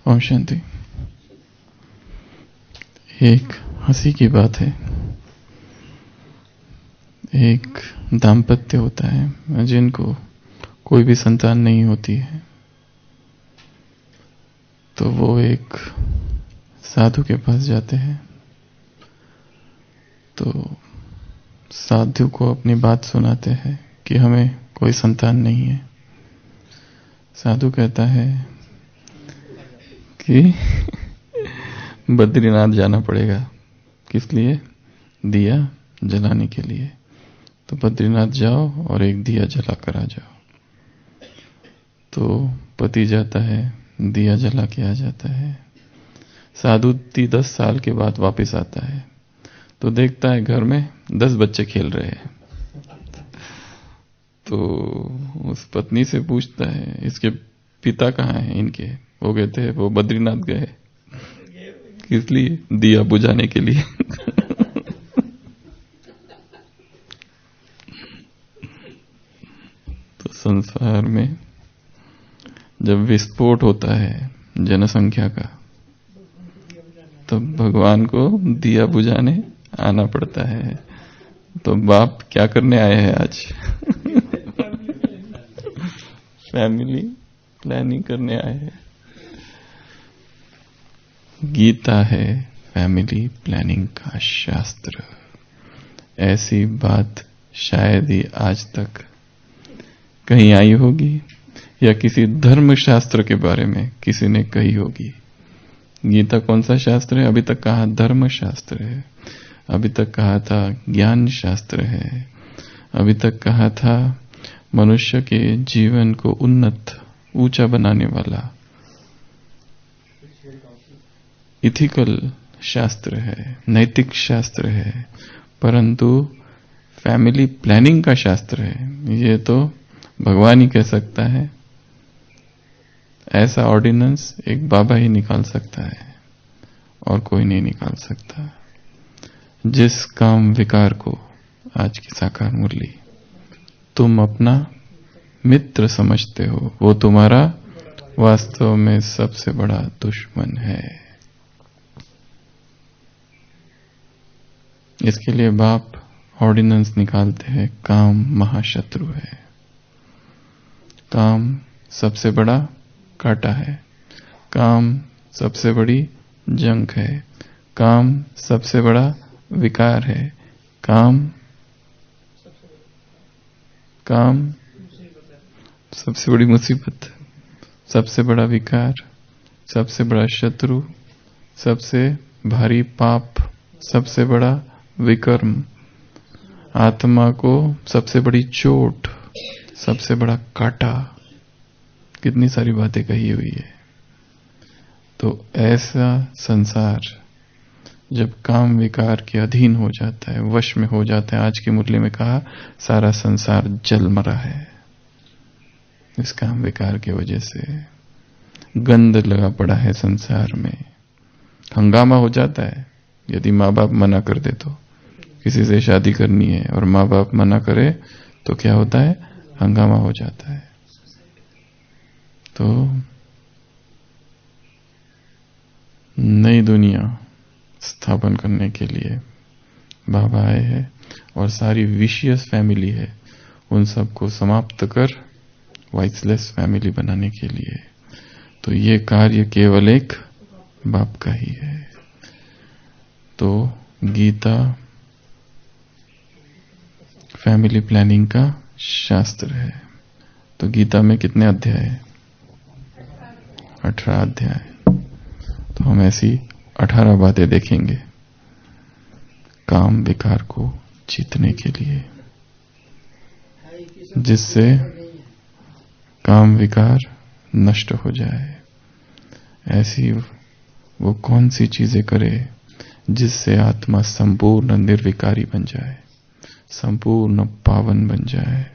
ओम शांति। एक हंसी की बात है। एक दाम्पत्य होता है जिनको कोई भी संतान नहीं होती है, तो वो एक साधु के पास जाते हैं। तो साधु को अपनी बात सुनाते हैं कि हमें कोई संतान नहीं है। साधु कहता है कि बद्रीनाथ जाना पड़ेगा। किस लिए? दिया जलाने के लिए। तो बद्रीनाथ जाओ और एक दिया जला कर आ जाओ। तो पति जाता है, दिया जला के आ जाता है। साधु 10 साल के बाद वापस आता है तो देखता है घर में 10 बच्चे खेल रहे हैं। तो उस पत्नी से पूछता है, इसके पिता कहाँ हैं इनके? वो कहते हैं वो बद्रीनाथ गए। किस लिए? दिया बुझाने के लिए। तो संसार में जब विस्फोट होता है जनसंख्या का, तब भगवान को दिया बुझाने आना पड़ता है। तो बाप क्या करने आए हैं आज? फैमिली प्लानिंग करने आए हैं। गीता है फैमिली प्लानिंग का शास्त्र। ऐसी बात शायद ही आज तक कहीं आई होगी या किसी धर्म शास्त्र के बारे में किसी ने कही होगी। गीता कौन सा शास्त्र है? अभी तक कहा धर्म शास्त्र है, अभी तक कहा था ज्ञान शास्त्र है, अभी तक कहा था मनुष्य के जीवन को उन्नत ऊंचा बनाने वाला इथिकल शास्त्र है, नैतिक शास्त्र है। परंतु फैमिली प्लानिंग का शास्त्र है, ये तो भगवान ही कह सकता है। ऐसा ऑर्डिनेंस एक बाबा ही निकाल सकता है और कोई नहीं निकाल सकता। जिस काम विकार को आज की साकार मुरली तुम अपना मित्र समझते हो, वो तुम्हारा वास्तव में सबसे बड़ा दुश्मन है। इसके लिए बाप ऑर्डिनेंस निकालते हैं, काम महाशत्रु है। काम सबसे बड़ा कांटा है, काम सबसे बड़ी जंग है, काम सबसे बड़ा विकार है, काम सबसे बड़ी मुसीबत, सबसे बड़ा विकार, सबसे बड़ा शत्रु, सबसे भारी पाप, सबसे बड़ा विकर्म, आत्मा को सबसे बड़ी चोट, सबसे बड़ा कांटा। कितनी सारी बातें कही हुई है। तो ऐसा संसार जब काम विकार के अधीन हो जाता है, वश में हो जाता है, आज की मुरली में कहा सारा संसार जल मरा है। इस काम विकार की वजह से गंध लगा पड़ा है संसार में। हंगामा हो जाता है यदि माँ बाप मना कर दे तो। किसी से शादी करनी है और माँ बाप मना करे तो क्या होता है? हंगामा हो जाता है। तो नई दुनिया स्थापन करने के लिए बाबा आए हैं और सारी विशियस फैमिली है उन सबको समाप्त कर वाइसलेस फैमिली बनाने के लिए। तो ये कार्य केवल एक बाप का ही है। तो गीता फैमिली प्लानिंग का शास्त्र है। तो गीता में कितने अध्याय है? 18 अध्याय। तो हम ऐसी 18 बातें देखेंगे काम विकार को जीतने के लिए, जिससे काम विकार नष्ट हो जाए। ऐसी वो कौन सी चीजें करे जिससे आत्मा संपूर्ण निर्विकारी बन जाए, संपूर्ण पावन बन जाए,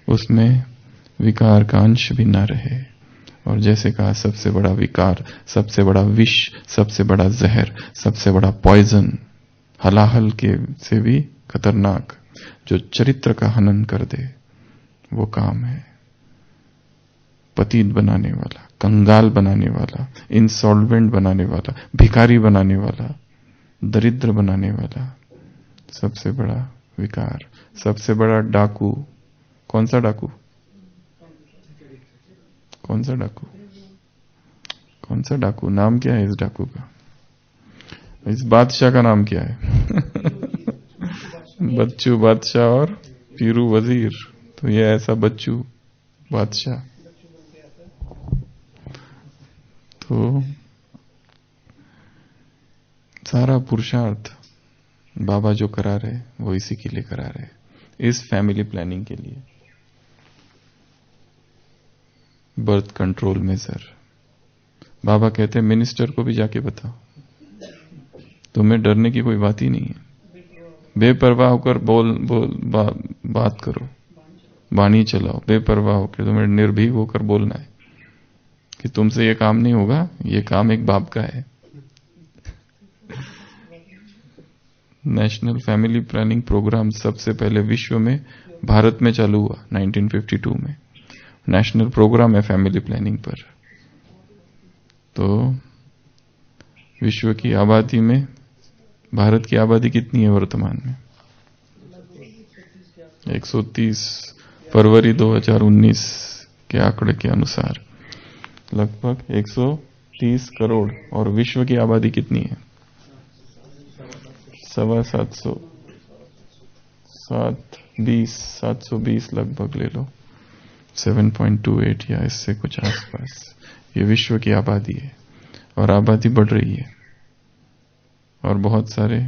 उसमें विकार का अंश भी ना रहे। और जैसे कहा सबसे बड़ा विकार, सबसे बड़ा विष, सबसे बड़ा जहर, सबसे बड़ा पॉइजन, हलाहल के से भी खतरनाक जो चरित्र का हनन कर दे, वो काम है। पतित बनाने वाला, कंगाल बनाने वाला, इंसॉल्वेंट बनाने वाला, भिखारी बनाने वाला, दरिद्र बनाने वाला, सबसे बड़ा विकार, सबसे बड़ा डाकू। कौन सा डाकू? कौन सा डाकू? कौन सा डाकू? नाम क्या है इस डाकू का? इस बादशाह का नाम क्या है? बच्चू बादशाह और पीरू वजीर। तो ये ऐसा बच्चू बादशाह। तो सारा पुरुषार्थ बाबा जो करा रहे वो इसी के लिए करा रहे, इस फैमिली प्लानिंग के लिए। Birth control measure. बाबा कहते हैं मिनिस्टर को भी जाके बताओ, तुम्हें डरने की कोई बात ही नहीं है, बेपरवाह होकर बात करो, वाणी चलाओ, बेपरवाह होकर तुम्हें निर्भीक होकर बोलना है कि तुमसे ये काम नहीं होगा, ये काम एक बाप का है। नेशनल फैमिली प्लानिंग प्रोग्राम सबसे पहले विश्व में भारत में चालू हुआ 1952 में। नेशनल प्रोग्राम है फैमिली प्लानिंग पर। तो विश्व की आबादी में भारत की आबादी कितनी है वर्तमान में? 130। फरवरी 2019 के आंकड़े के अनुसार लगभग 130 करोड़। और विश्व की आबादी कितनी है? 720 720 लगभग ले लो, 7.28 या इससे कुछ आसपास। ये विश्व की आबादी है और आबादी बढ़ रही है और बहुत सारे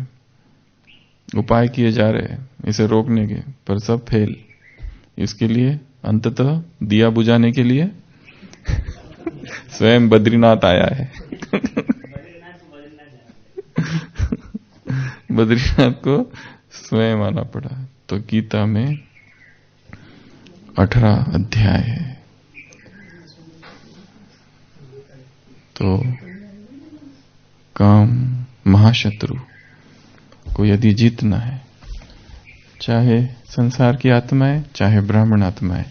उपाय किए जा रहे हैं इसे रोकने के, पर सब फेल। इसके लिए अंततः दिया बुझाने के लिए स्वयं बद्रीनाथ आया है। बद्रीनाथ को स्वयं आना पड़ा। तो गीता में 18 अध्याय है। तो काम महाशत्रु को यदि जीतना है, चाहे संसार की आत्माएं चाहे ब्राह्मण आत्माएं,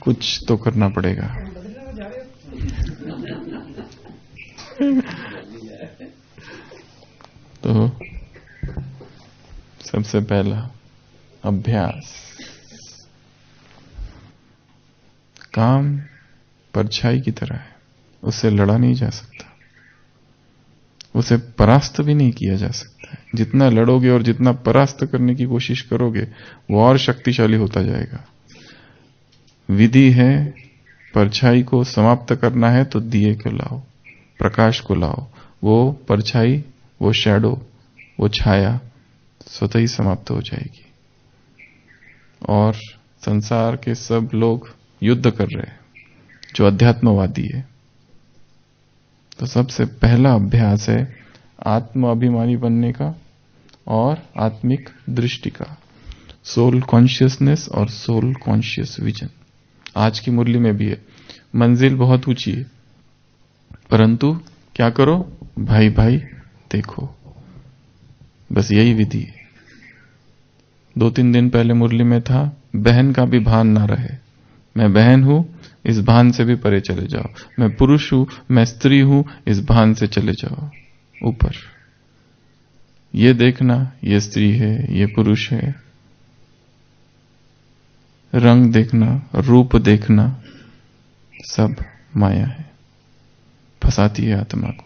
कुछ तो करना पड़ेगा। तो सबसे पहला अभ्यास, काम परछाई की तरह है, उससे लड़ा नहीं जा सकता, उसे परास्त भी नहीं किया जा सकता है। जितना लड़ोगे और जितना परास्त करने की कोशिश करोगे वो और शक्तिशाली होता जाएगा। विधि है, परछाई को समाप्त करना है तो दिए को लाओ, प्रकाश को लाओ। वो परछाई, वो शैडो, वो छाया स्वतः ही समाप्त हो जाएगी। और संसार के सब लोग युद्ध कर रहे हैं जो अध्यात्मवादी है। तो सबसे पहला अभ्यास है आत्म अभिमानी बनने का और आत्मिक दृष्टि का, सोल कॉन्शियसनेस और सोल कॉन्शियस विजन। आज की मुरली में भी है, मंजिल बहुत ऊंची है, परंतु क्या करो भाई भाई देखो, बस यही विधि है। 2-3 दिन पहले मुरली में था, बहन का भी भान ना रहे, मैं बहन हूं इस भान से भी परे चले जाओ, मैं पुरुष हूं, मैं स्त्री हूं, इस भान से चले जाओ ऊपर। ये देखना ये स्त्री है, ये पुरुष है, रंग देखना, रूप देखना, सब माया है, फंसाती है आत्मा को।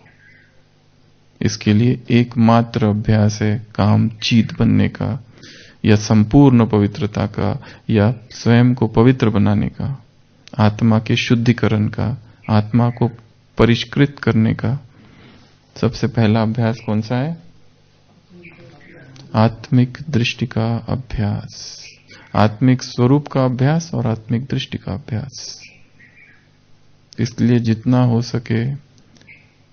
इसके लिए एकमात्र अभ्यास है काम चीत बनने का, या संपूर्ण पवित्रता का, या स्वयं को पवित्र बनाने का, आत्मा के शुद्धिकरण का, आत्मा को परिष्कृत करने का। सबसे पहला अभ्यास कौन सा है? आत्मिक दृष्टि का अभ्यास, आत्मिक स्वरूप का अभ्यास और आत्मिक दृष्टि का अभ्यास। इसलिए जितना हो सके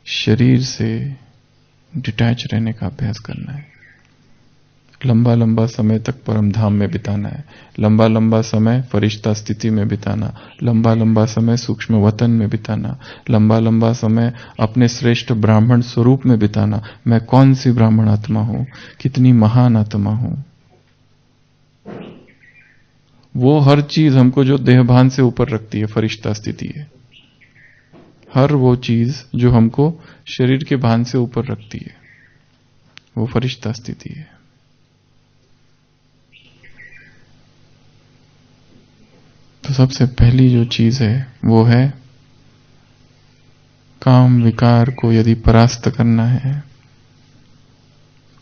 शरीर से डिटैच रहने का अभ्यास करना है। लंबा लंबा समय तक परम धाम में बिताना है, लंबा लंबा समय फरिश्ता स्थिति में बिताना, लंबा लंबा समय सूक्ष्म वतन में बिताना, लंबा लंबा समय अपने श्रेष्ठ ब्राह्मण स्वरूप में बिताना। मैं कौन सी ब्राह्मण आत्मा हूं, कितनी महान आत्मा हूं, वो हर चीज हमको जो देहभान से ऊपर रखती है, फरिश्ता स्थिति है। हर वो चीज जो हमको शरीर के भान से ऊपर रखती है, वो फरिश्ता स्थिति है। तो सबसे पहली जो चीज है वो है काम विकार को यदि परास्त करना है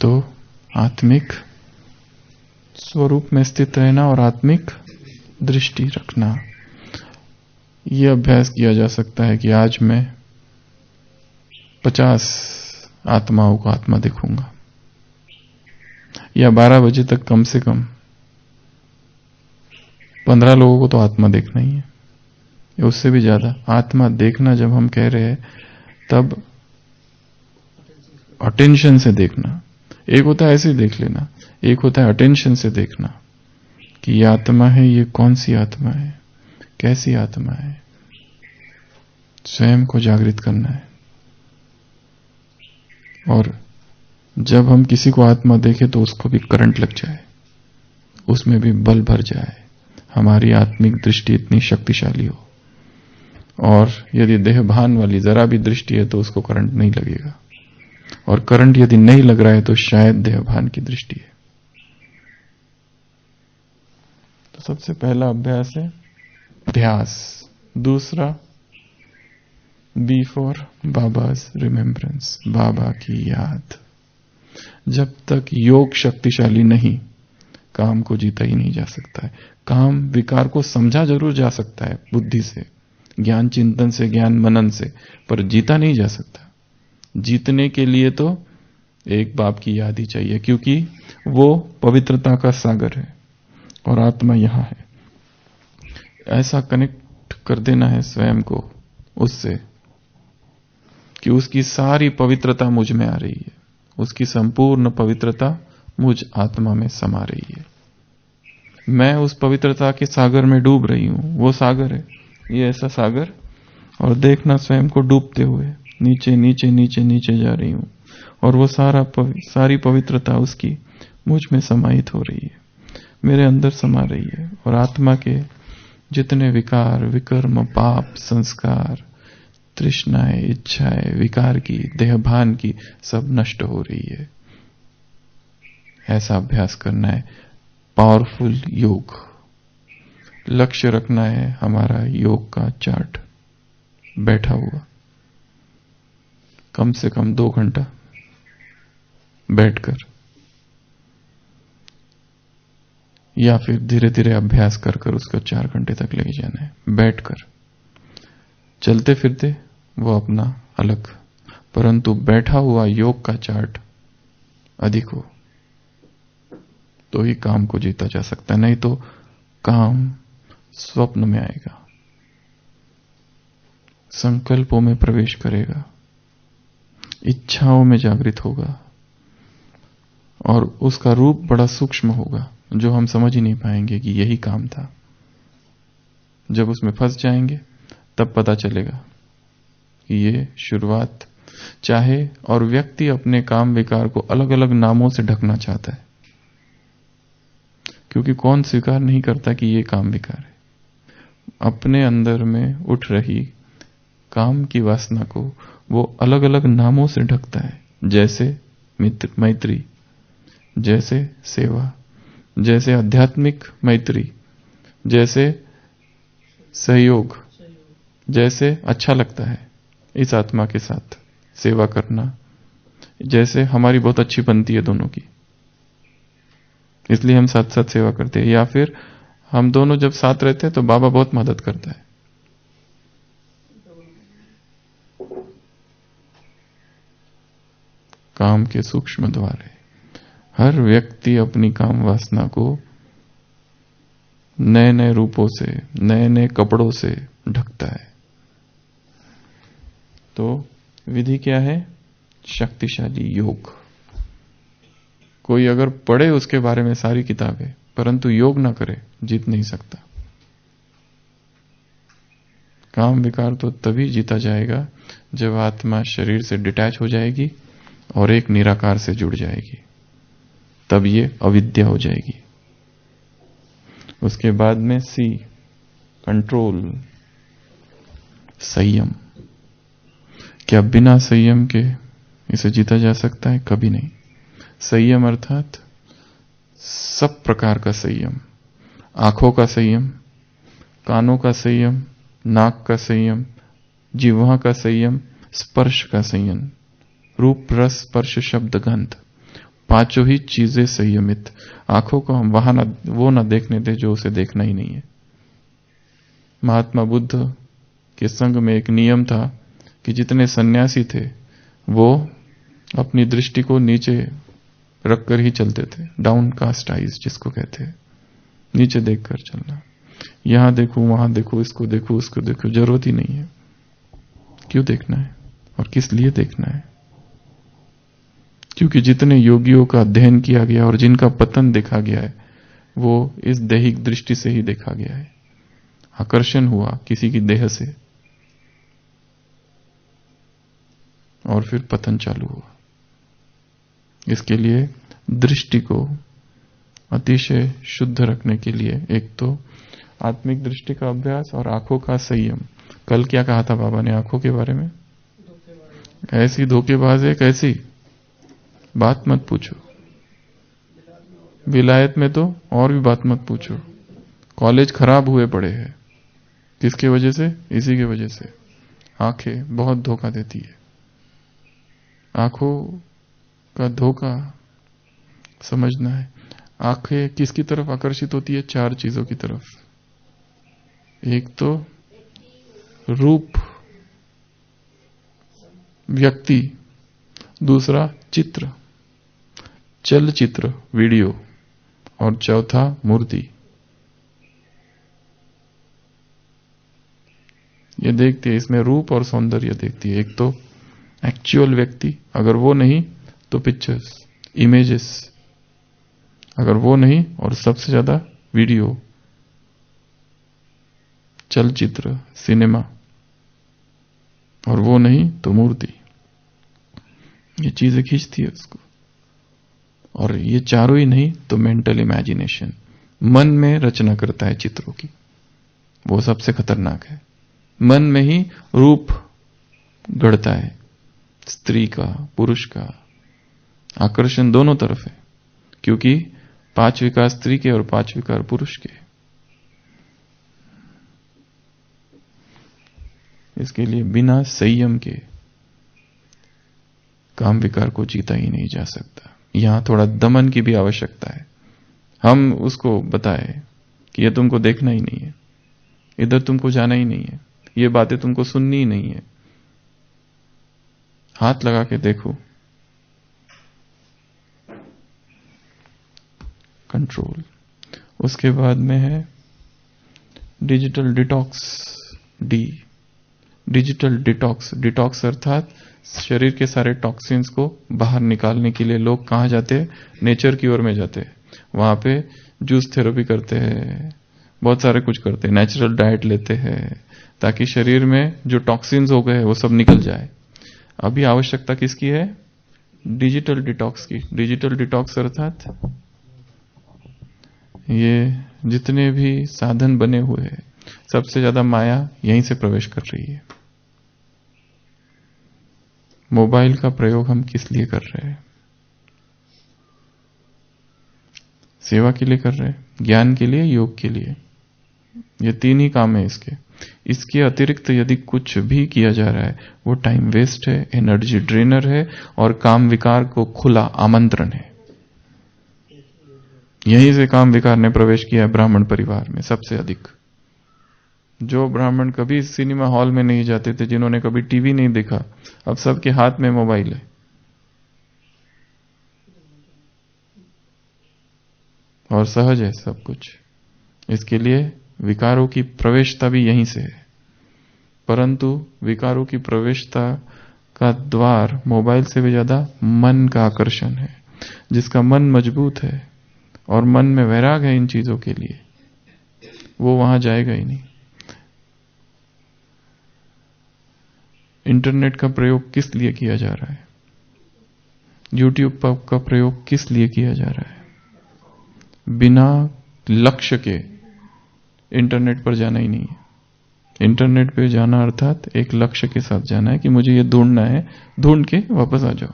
तो आत्मिक स्वरूप में स्थित रहना और आत्मिक दृष्टि रखना। यह अभ्यास किया जा सकता है कि आज मैं 50 आत्माओं को आत्मा देखूंगा, या 12 बजे तक कम से कम 15 लोगों को तो आत्मा देखना ही है, या उससे भी ज्यादा। आत्मा देखना जब हम कह रहे हैं तब अटेंशन से देखना। एक होता है ऐसे ही देख लेना, एक होता है अटेंशन से देखना कि ये आत्मा है, ये कौन सी आत्मा है, कैसी आत्मा है। स्वयं को जागृत करना है। और जब हम किसी को आत्मा देखें तो उसको भी करंट लग जाए, उसमें भी बल भर जाए, हमारी आत्मिक दृष्टि इतनी शक्तिशाली हो। और यदि देहभान वाली जरा भी दृष्टि है तो उसको करंट नहीं लगेगा, और करंट यदि नहीं लग रहा है तो शायद देहभान की दृष्टि है। तो सबसे पहला अभ्यास है ध्यास। दूसरा बी फॉर बाबाज रिमेम्बरेंस, बाबा की याद। जब तक योग शक्तिशाली नहीं, काम को जीता ही नहीं जा सकता है। काम विकार को समझा जरूर जा सकता है बुद्धि से, ज्ञान चिंतन से, ज्ञान मनन से, पर जीता नहीं जा सकता। जीतने के लिए तो एक बाप की याद ही चाहिए, क्योंकि वो पवित्रता का सागर है और आत्मा यहां है। ऐसा कनेक्ट कर देना है स्वयं को उससे कि उसकी सारी पवित्रता मुझ में आ रही है, उसकी संपूर्ण पवित्रता मुझ आत्मा में समा रही है। मैं उस पवित्रता के सागर में डूब रही हूं, वो सागर है, ये ऐसा सागर। और देखना स्वयं को डूबते हुए नीचे नीचे नीचे नीचे जा रही हूं, और वो सारी पवित्रता उसकी मुझ में समाहित हो रही है, मेरे अंदर समा रही है। और आत्मा के जितने विकार, विकर्म, पाप, संस्कार, तृष्णाएं, इच्छाएं, विकार की, देहभान की, सब नष्ट हो रही है। ऐसा अभ्यास करना है। पावरफुल योग। लक्ष्य रखना है हमारा योग का चार्ट बैठा हुआ, कम से कम 2 घंटा बैठकर, या फिर धीरे धीरे अभ्यास कर कर उसको 4 घंटे तक ले जाना है बैठकर। चलते फिरते वो अपना अलग, परंतु बैठा हुआ योग का चार्ट अधिक हो तो ही काम को जीता जा सकता है। नहीं तो काम स्वप्न में आएगा, संकल्पों में प्रवेश करेगा, इच्छाओं में जागृत होगा, और उसका रूप बड़ा सूक्ष्म होगा जो हम समझ ही नहीं पाएंगे कि यही काम था। जब उसमें फंस जाएंगे तब पता चलेगा कि ये शुरुआत चाहे। और व्यक्ति अपने काम विकार को अलग अलग नामों से ढकना चाहता है, क्योंकि कौन स्वीकार नहीं करता कि ये काम विकार है। अपने अंदर में उठ रही काम की वासना को वो अलग अलग नामों से ढकता है, जैसे मैत्री, जैसे सेवा, जैसे आध्यात्मिक मैत्री, जैसे सहयोग, जैसे अच्छा लगता है इस आत्मा के साथ सेवा करना, जैसे हमारी बहुत अच्छी बनती है दोनों की, इसलिए हम साथ साथ सेवा करते हैं। या फिर हम दोनों जब साथ रहते हैं तो बाबा बहुत मदद करता है। काम के सूक्ष्म द्वार है। हर व्यक्ति अपनी काम वासना को नए नए रूपों से, नए नए कपड़ों से ढकता है। तो विधि क्या है? शक्तिशाली योग। कोई अगर पढ़े उसके बारे में सारी किताबें, परंतु योग ना करे, जीत नहीं सकता। काम विकार तो तभी जीता जाएगा जब आत्मा शरीर से डिटैच हो जाएगी और एक निराकार से जुड़ जाएगी, तब ये अविद्या हो जाएगी। उसके बाद में सी, कंट्रोल, संयम। क्या बिना संयम के इसे जीता जा सकता है? कभी नहीं। संयम अर्थात सब प्रकार का संयम, आंखों का संयम, कानों का संयम, नाक का संयम, जिह्वा का संयम, स्पर्श का संयम, रूप रस स्पर्श शब्द गंध, पांचों ही चीजें संयमित। आंखों को हम वहां वो ना देखने दे जो उसे देखना ही नहीं है। महात्मा बुद्ध के संग में एक नियम था कि जितने सन्यासी थे वो अपनी दृष्टि को नीचे रखकर ही चलते थे, डाउन कास्ट आइज जिसको कहते हैं, नीचे देखकर चलना। यहां देखो, वहां देखो, इसको देखो, उसको देखो, जरूरत ही नहीं है। क्यों देखना है और किस लिए देखना है? क्योंकि जितने योगियों का अध्ययन किया गया और जिनका पतन देखा गया है वो इस दैहिक दृष्टि से ही देखा गया है। आकर्षण हुआ किसी की देह से और फिर पतन चालू हुआ। इसके लिए दृष्टि को अतिशय शुद्ध रखने के लिए एक तो आत्मिक दृष्टि का अभ्यास और आंखों का संयम। कल क्या कहा था बाबा ने आंखों के बारे में? ऐसी धोखेबाज है, कैसी बात मत पूछो। विलायत में तो और भी बात मत पूछो। कॉलेज खराब हुए पड़े हैं। किसके वजह से? इसी के वजह से। आंखें बहुत धोखा देती है। आंखों का धोखा समझना है। आंखें किसकी तरफ आकर्षित होती है? चार चीजों की तरफ। एक तो रूप, व्यक्ति, दूसरा चित्र, चलचित्र, वीडियो, और चौथा मूर्ति। ये देखती है, इसमें रूप और सौंदर्य देखती है। एक तो एक्चुअल व्यक्ति, अगर वो नहीं तो पिक्चर्स, इमेजेस, अगर वो नहीं और सबसे ज्यादा वीडियो, चलचित्र, सिनेमा, और वो नहीं तो मूर्ति। ये चीजें खींचती है उसको। और ये चारों ही नहीं तो मेंटल इमेजिनेशन, मन में रचना करता है चित्रों की, वो सबसे खतरनाक है। मन में ही रूप गढ़ता है, स्त्री का, पुरुष का। आकर्षण दोनों तरफ है, क्योंकि 5 विकार स्त्री के और 5 विकार पुरुष के। इसके लिए बिना संयम के काम विकार को जीता ही नहीं जा सकता। यहां थोड़ा दमन की भी आवश्यकता है। हम उसको बताएं कि यह तुमको देखना ही नहीं है, इधर तुमको जाना ही नहीं है, ये बातें तुमको सुननी ही नहीं है। हाथ लगा के देखो। कंट्रोल। उसके बाद में है digital detox, D. Digital detox, detox अर्थात शरीर के सारे टॉक्सिन्स को बाहर निकालने के लिए लोग कहां जाते हैं? नेचर की ओर में जाते हैं। वहां पे जूस थेरेपी करते हैं, बहुत सारे कुछ करते हैं, नेचुरल डाइट लेते हैं, ताकि शरीर में जो टॉक्सिन्स हो गए वो सब निकल जाए। अभी आवश्यकता किसकी है? डिजिटल डिटॉक्स की। डिजिटल डिटॉक्स अर्थात ये जितने भी साधन बने हुए हैं, सबसे ज्यादा माया यहीं से प्रवेश कर रही है। मोबाइल का प्रयोग हम किस लिए कर रहे हैं? सेवा के लिए कर रहे हैं, ज्ञान के लिए, योग के लिए। ये 3 ही काम है इसके। इसके अतिरिक्त यदि कुछ भी किया जा रहा है वो टाइम वेस्ट है, एनर्जी ड्रेनर है और काम विकार को खुला आमंत्रण है। यहीं से काम विकार ने प्रवेश किया है ब्राह्मण परिवार में सबसे अधिक। जो ब्राह्मण कभी सिनेमा हॉल में नहीं जाते थे, जिन्होंने कभी टीवी नहीं देखा, अब सबके हाथ में मोबाइल है और सहज है सब कुछ। इसके लिए विकारों की प्रवेशता भी यहीं से है। परंतु विकारों की प्रवेशता का द्वार मोबाइल से भी ज्यादा मन का आकर्षण है। जिसका मन मजबूत है और मन में वैराग है इन चीजों के लिए, वो वहां जाएगा ही नहीं। इंटरनेट का प्रयोग किस लिए किया जा रहा है? यूट्यूब का प्रयोग किस लिए किया जा रहा है? बिना लक्ष्य के इंटरनेट पर जाना ही नहीं है। इंटरनेट पे जाना अर्थात एक लक्ष्य के साथ जाना है कि मुझे ये ढूंढना है, ढूंढ के वापस आ जाओ।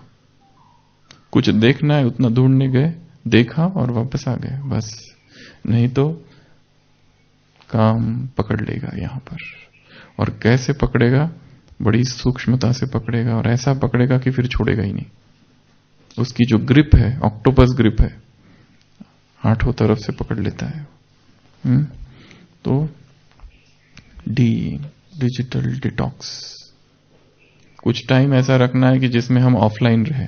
कुछ देखना है उतना ढूंढने गए, देखा और वापस आ गए, बस। नहीं तो काम पकड़ लेगा यहां पर। और कैसे पकड़ेगा? बड़ी सूक्ष्मता से पकड़ेगा, और ऐसा पकड़ेगा कि फिर छोड़ेगा ही नहीं। उसकी जो ग्रिप है, ऑक्टोपस ग्रिप है, आठों तरफ से पकड़ लेता है। तो डिजिटल डिटॉक्स। कुछ टाइम ऐसा रखना है कि जिसमें हम ऑफलाइन रहे।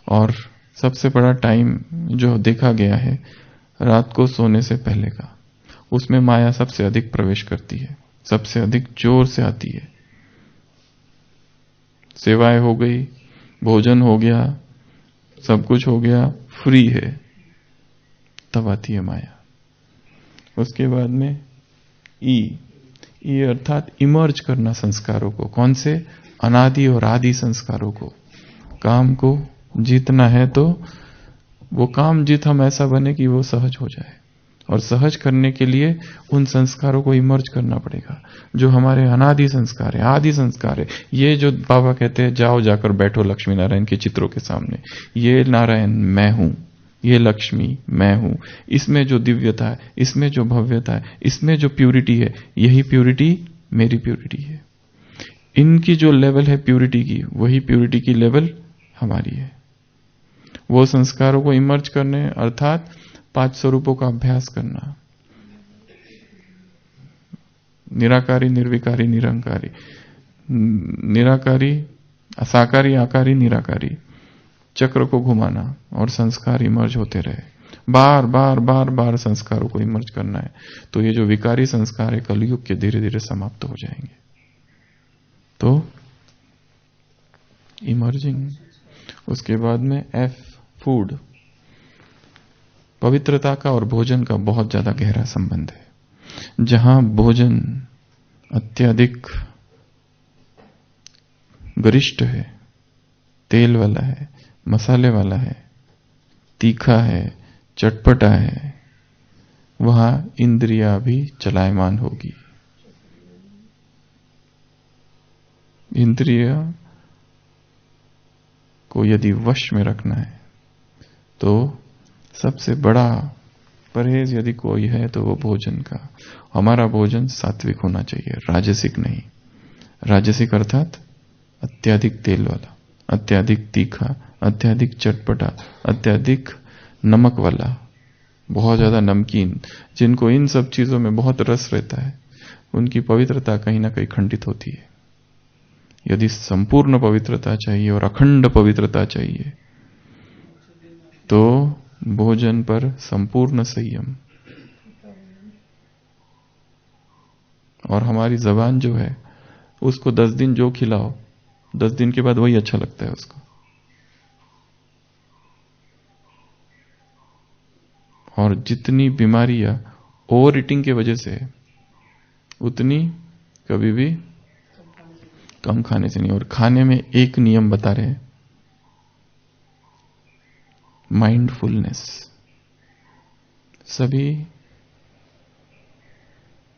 और सबसे बड़ा टाइम जो देखा गया है रात को सोने से पहले का, उसमें माया सबसे अधिक प्रवेश करती है, सबसे अधिक जोर से आती है। सेवाएं हो गई, भोजन हो गया, सब कुछ हो गया, फ्री है, तब आती है माया। उसके बाद में ई अर्थात इमर्ज करना संस्कारों को। कौन से? अनादि और आदि संस्कारों को। काम को जीतना है तो वो काम जीत हम ऐसा बने कि वो सहज हो जाए, और सहज करने के लिए उन संस्कारों को इमर्ज करना पड़ेगा जो हमारे अनादि संस्कार है, आदि संस्कार है। ये जो बाबा कहते हैं जाओ जाकर बैठो लक्ष्मी नारायण के चित्रों के सामने, ये नारायण मैं हूं, ये लक्ष्मी मैं हूं, इसमें जो दिव्यता है, इसमें जो भव्यता है, इसमें जो प्यूरिटी है, यही प्यूरिटी मेरी प्यूरिटी है। इनकी जो लेवल है प्यूरिटी की, वही प्यूरिटी की लेवल हमारी है। वो संस्कारों को इमर्ज करने अर्थात 5 स्वरूपों का अभ्यास करना। निराकारी, निर्विकारी, निरंकारी, निराकारी, साकारी, आकारी, निराकारी, चक्र को घुमाना और संस्कार इमर्ज होते रहे। बार बार बार बार संस्कारों को इमर्ज करना है, तो ये जो विकारी संस्कार है कलयुग के धीरे धीरे समाप्त हो जाएंगे। तो इमर्जिंग। उसके बाद में एफ, फूड। पवित्रता का और भोजन का बहुत ज्यादा गहरा संबंध है। जहां भोजन अत्यधिक गरिष्ठ है, तेल वाला है, मसाले वाला है, तीखा है, चटपटा है, वहां इंद्रियां भी चलायमान होगी। इंद्रिय को यदि वश में रखना है तो सबसे बड़ा परहेज यदि कोई है तो वो भोजन का। हमारा भोजन सात्विक होना चाहिए, राजसिक नहीं। राजसिक अर्थात अत्यधिक तेल वाला, अत्यधिक तीखा, अत्यधिक चटपटा, अत्यधिक नमक वाला, बहुत ज्यादा नमकीन। जिनको इन सब चीजों में बहुत रस रहता है उनकी पवित्रता कहीं ना कहीं खंडित होती है। यदि संपूर्ण पवित्रता चाहिए और अखंड पवित्रता चाहिए तो भोजन पर संपूर्ण संयम। और हमारी जबान जो है उसको 10 दिन जो खिलाओ 10 दिन के बाद वही अच्छा लगता है उसको। और जितनी बीमारियां ओवर ईटिंग की वजह से, उतनी कभी भी कम खाने से नहीं। और खाने में एक नियम बता रहे हैं, माइंडफुलनेस। सभी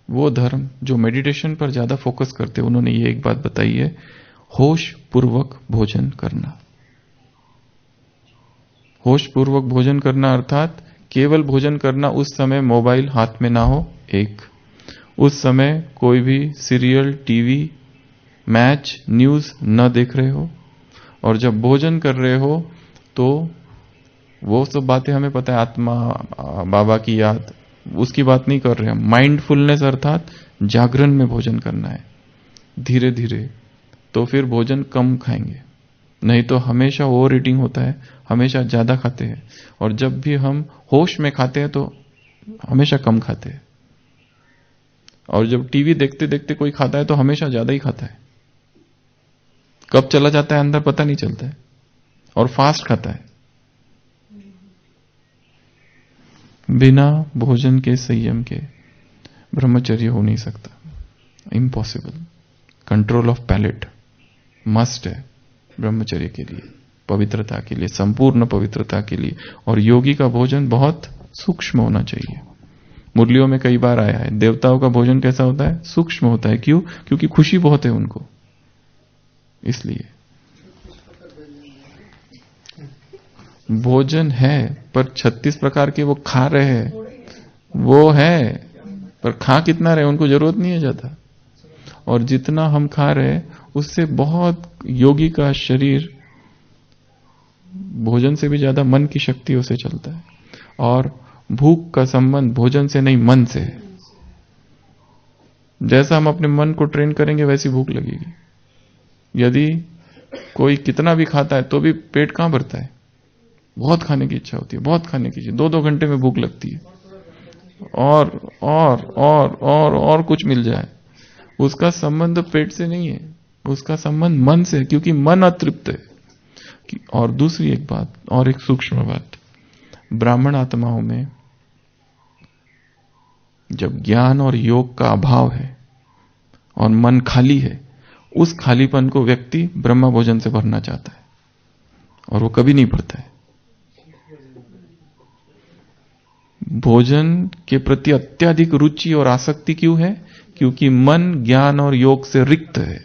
वो धर्म जो मेडिटेशन पर ज्यादा फोकस करते हैं उन्होंने ये एक बात बताई है, होश पूर्वक भोजन करना। होश पूर्वक भोजन करना अर्थात केवल भोजन करना उस समय मोबाइल हाथ में ना हो, एक उस समय कोई भी सीरियल, टीवी, मैच, न्यूज न देख रहे हो। और जब भोजन कर रहे हो तो वो सब बातें हमें पता है, आत्मा, बाबा की याद, उसकी बात नहीं कर रहे हम। माइंडफुलनेस अर्थात जागरण में भोजन करना है धीरे धीरे। तो फिर भोजन कम खाएंगे, नहीं तो हमेशा ओवर ईटिंग होता है, हमेशा ज्यादा खाते हैं। और जब भी हम होश में खाते हैं तो हमेशा कम खाते हैं। और जब टीवी देखते देखते कोई खाता है तो हमेशा ज्यादा ही खाता है, कब चला जाता है अंदर पता नहीं चलता है, और फास्ट खाता है। बिना भोजन के संयम के ब्रह्मचर्य हो नहीं सकता, impossible. Control of palate must है ब्रह्मचर्य के लिए, पवित्रता के लिए, संपूर्ण पवित्रता के लिए। और योगी का भोजन बहुत सूक्ष्म होना चाहिए, मुरलियों में कई बार आया है। देवताओं का भोजन कैसा होता है? सूक्ष्म होता है। क्यों? क्योंकि खुशी बहुत है उनको, इसलिए भोजन है। पर 36 प्रकार के वो खा रहे हैं, वो है, पर खा कितना रहे उनको जरूरत नहीं है ज्यादा। और जितना हम खा रहे उससे बहुत योगी का शरीर भोजन से भी ज्यादा मन की शक्तियों से चलता है। और भूख का संबंध भोजन से नहीं, मन से है। जैसा हम अपने मन को ट्रेन करेंगे वैसी भूख लगेगी। यदि कोई कितना भी खाता है तो भी पेट कहां भरता है? बहुत खाने की इच्छा होती है, बहुत खाने की इच्छा, 2-2 घंटे में भूख लगती है, और कुछ मिल जाए। उसका संबंध पेट से नहीं है, उसका संबंध मन से है, क्योंकि मन अतृप्त है। और दूसरी एक बात, और एक सूक्ष्म बात, ब्राह्मण आत्माओं में जब ज्ञान और योग का अभाव है और मन खाली है, उस खालीपन को व्यक्ति ब्रह्म भोजन से भरना चाहता है, और वो कभी नहीं भरता है। भोजन के प्रति अत्यधिक रुचि और आसक्ति क्यों है? क्योंकि मन ज्ञान और योग से रिक्त है,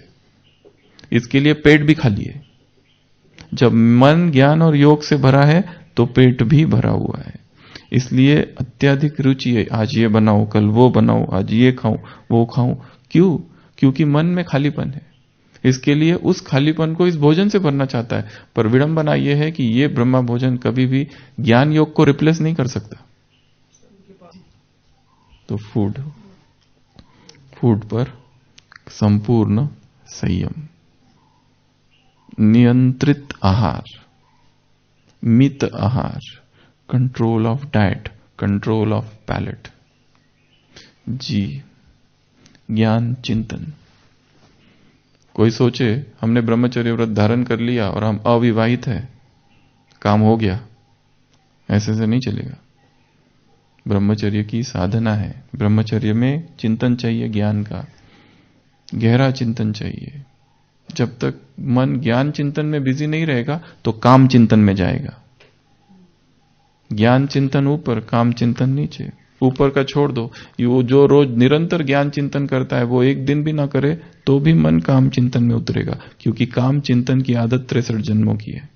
इसके लिए पेट भी खाली है। जब मन ज्ञान और योग से भरा है तो पेट भी भरा हुआ है, इसलिए अत्यधिक रुचि है। आज ये बनाओ, कल वो बनाओ, आज ये खाऊं, वो खाऊं। क्यों? क्योंकि मन में खालीपन है, इसके लिए उस खालीपन को इस भोजन से भरना चाहता है। पर विडंबना यह है कि ये ब्रह्म भोजन कभी भी ज्ञान योग को रिप्लेस नहीं कर सकता। तो फूड पर संपूर्ण संयम, नियंत्रित आहार, मित आहार, control of diet, control of palate. जी, ज्ञान चिंतन। कोई सोचे हमने ब्रह्मचर्य व्रत धारण कर लिया और हम अविवाहित हैं, काम हो गया, ऐसे से नहीं चलेगा। ब्रह्मचर्य की साधना है। ब्रह्मचर्य में चिंतन चाहिए, ज्ञान का गहरा चिंतन चाहिए। जब तक मन ज्ञान चिंतन में बिजी नहीं रहेगा तो काम चिंतन में जाएगा। ज्ञान चिंतन ऊपर, काम चिंतन नीचे। ऊपर का छोड़ दो, वो जो रोज निरंतर ज्ञान चिंतन करता है वो एक दिन भी ना करे तो भी मन काम चिंतन में उतरेगा, क्योंकि काम चिंतन की आदत 63 जन्मों की है।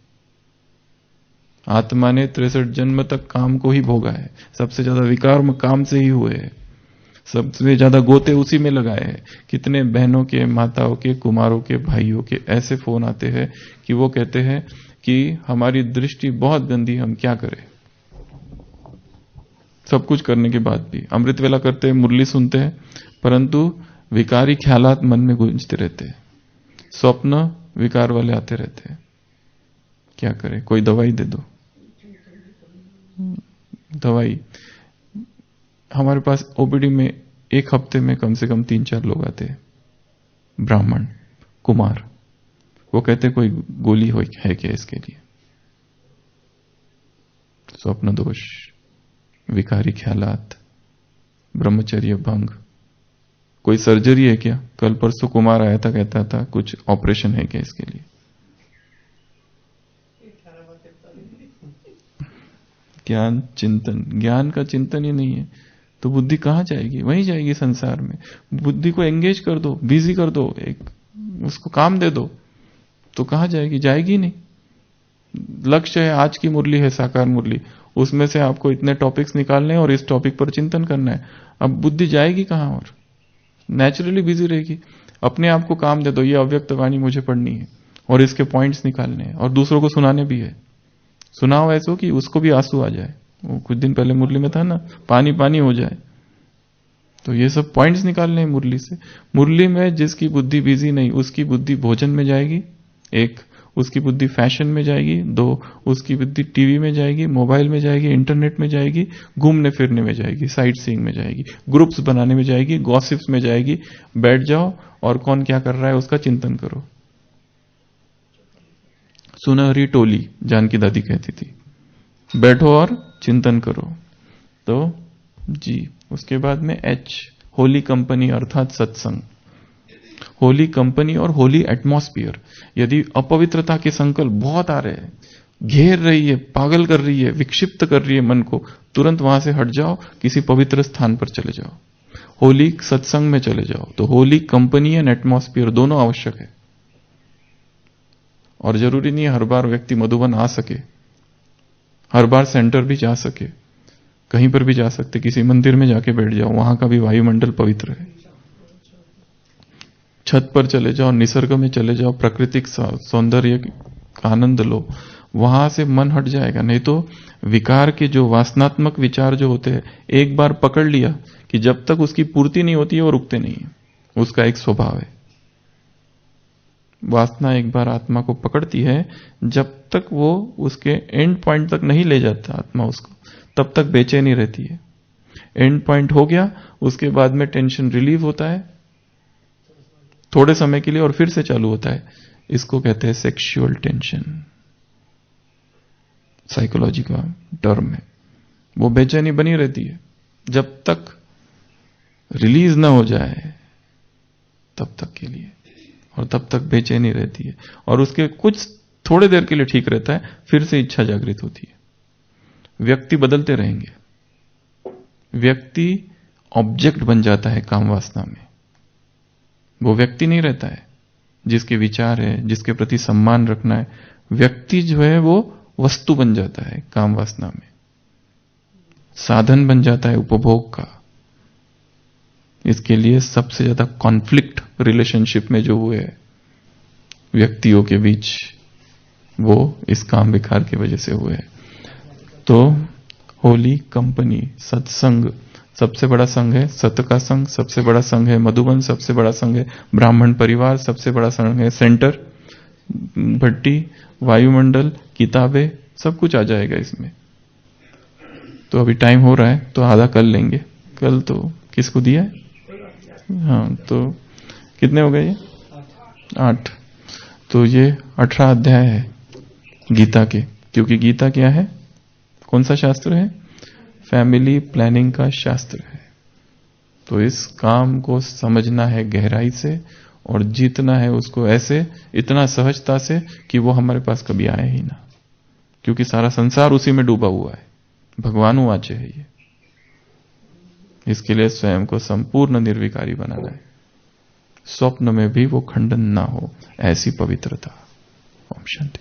आत्मा ने 63 जन्म तक काम को ही भोगा है। सबसे ज्यादा विकार काम से ही हुए हैं, सबसे ज्यादा गोते उसी में लगाए हैं। कितने बहनों के, माताओं के, कुमारों के, भाइयों के ऐसे फोन आते हैं कि वो कहते हैं कि हमारी दृष्टि बहुत गंदी, हम क्या करें। सब कुछ करने के बाद भी अमृत वेला करते हैं, मुरली सुनते हैं, परंतु विकारी ख्यालात मन में गूंजते रहते हैं, स्वप्न विकार वाले आते रहते हैं। क्या करें? कोई दवाई दे दो। दवाई, हमारे पास ओपीडी में एक हफ्ते में कम से कम 3-4 लोग आते हैं, ब्राह्मण, कुमार। वो कहते कोई गोली है क्या इसके लिए? स्वप्न दोष, विकारी ख्यालात, ब्रह्मचर्य भंग। कोई सर्जरी है क्या? कल परसों कुमार आया था, कहता था कुछ ऑपरेशन है क्या इसके लिए? ज्ञान चिंतन, ज्ञान का चिंतन ही नहीं है तो बुद्धि कहां जाएगी? वहीं जाएगी संसार में। बुद्धि को एंगेज कर दो, बिजी कर दो, एक उसको काम दे दो, तो कहां जाएगी? जाएगी नहीं। लक्ष्य है, आज की मुरली है साकार मुरली, उसमें से आपको इतने टॉपिक्स निकालने और इस टॉपिक पर चिंतन करना है। अब बुद्धि जाएगी कहां? और नेचुरली बिजी रहेगी। अपने आप को काम दे दो, ये अव्यक्त वाणी मुझे पढ़नी है और इसके पॉइंट्स निकालने हैं और दूसरों को सुनाने भी है। सुनाओ ऐसो कि उसको भी आंसू आ जाए। वो कुछ दिन पहले मुरली में था ना, पानी पानी हो जाए। तो ये सब पॉइंट्स निकालने हैं मुरली से। मुरली में जिसकी बुद्धि बिजी नहीं, उसकी बुद्धि भोजन में जाएगी, एक, उसकी बुद्धि फैशन में जाएगी, 2, उसकी बुद्धि टीवी में जाएगी, मोबाइल में जाएगी, इंटरनेट में जाएगी, घूमने फिरने में जाएगी, साइट सीइंग में जाएगी, ग्रुप्स बनाने में जाएगी, गॉसिप्स में जाएगी। बैठ जाओ और कौन क्या कर रहा है उसका चिंतन करो। सुनहरी टोली जानकी दादी कहती थी, बैठो और चिंतन करो। तो जी, उसके बाद में H, होली कंपनी अर्थात सत्संग। होली कंपनी और होली एटमॉस्फियर। यदि अपवित्रता के संकल्प बहुत आ रहे हैं, घेर रही है, पागल कर रही है, विक्षिप्त कर रही है मन को, तुरंत वहां से हट जाओ, किसी पवित्र स्थान पर चले जाओ, होली सत्संग में चले जाओ। तो होली कंपनी एंड एटमॉस्फेयर दोनों आवश्यक है। और जरूरी नहीं है हर बार व्यक्ति मधुबन आ सके, हर बार सेंटर भी जा सके, कहीं पर भी जा सकते, किसी मंदिर में जाके बैठ जाओ, वहां का भी वायुमंडल पवित्र है। छत पर चले जाओ, निसर्ग में चले जाओ, प्राकृतिक सौंदर्य का आनंद लो, वहां से मन हट जाएगा। नहीं तो विकार के जो वासनात्मक विचार जो होते हैं, एक बार पकड़ लिया कि जब तक उसकी पूर्ति नहीं होती है वो रुकते नहीं है, उसका एक स्वभाव है। वासना एक बार आत्मा को पकड़ती है, जब तक वो उसके एंड पॉइंट तक नहीं ले जाता आत्मा उसको, तब तक बेचैनी रहती है। एंड पॉइंट हो गया, उसके बाद में टेंशन रिलीव होता है थोड़े समय के लिए और फिर से चालू होता है। इसको कहते हैं सेक्सुअल टेंशन, साइकोलॉजी का टर्म है। वो बेचैनी बनी रहती है, जब तक रिलीज ना हो जाए तब तक के लिए, और तब तक बेचैनी रहती है, और उसके कुछ थोड़े देर के लिए ठीक रहता है, फिर से इच्छा जागृत होती है। व्यक्ति बदलते रहेंगे, व्यक्ति ऑब्जेक्ट बन जाता है काम वासना में, वो व्यक्ति नहीं रहता है जिसके विचार है, जिसके प्रति सम्मान रखना है। व्यक्ति जो है वो वस्तु बन जाता है काम वासना में, साधन बन जाता है उपभोग का। इसके लिए सबसे ज्यादा कॉन्फ्लिक्ट रिलेशनशिप में जो हुए व्यक्तियों के बीच, वो इस काम विकार की वजह से हुए। तो होली कंपनी, सत्संग सबसे बड़ा संघ है, सत का संघ सबसे बड़ा संघ है, मधुबन सबसे बड़ा संघ है, ब्राह्मण परिवार सबसे बड़ा संघ है, सेंटर, भट्टी, वायुमंडल, किताबें, सब कुछ आ जाएगा इसमें। तो अभी टाइम हो रहा है तो आधा कर लेंगे, कल तो किसको दिया है? हाँ, तो कितने हो गए ये? 8। तो ये 18 अध्याय है गीता के, क्योंकि गीता क्या है, कौन सा शास्त्र है? फैमिली प्लानिंग का शास्त्र है। तो इस काम को समझना है गहराई से, और जीतना है उसको ऐसे, इतना सहजता से कि वो हमारे पास कभी आए ही ना, क्योंकि सारा संसार उसी में डूबा हुआ है। भगवानु वाचे है ये। इसके लिए स्वयं को संपूर्ण निर्विकारी बनाना है, स्वप्न में भी वो खंडन ना हो, ऐसी पवित्रता। ओम शांति।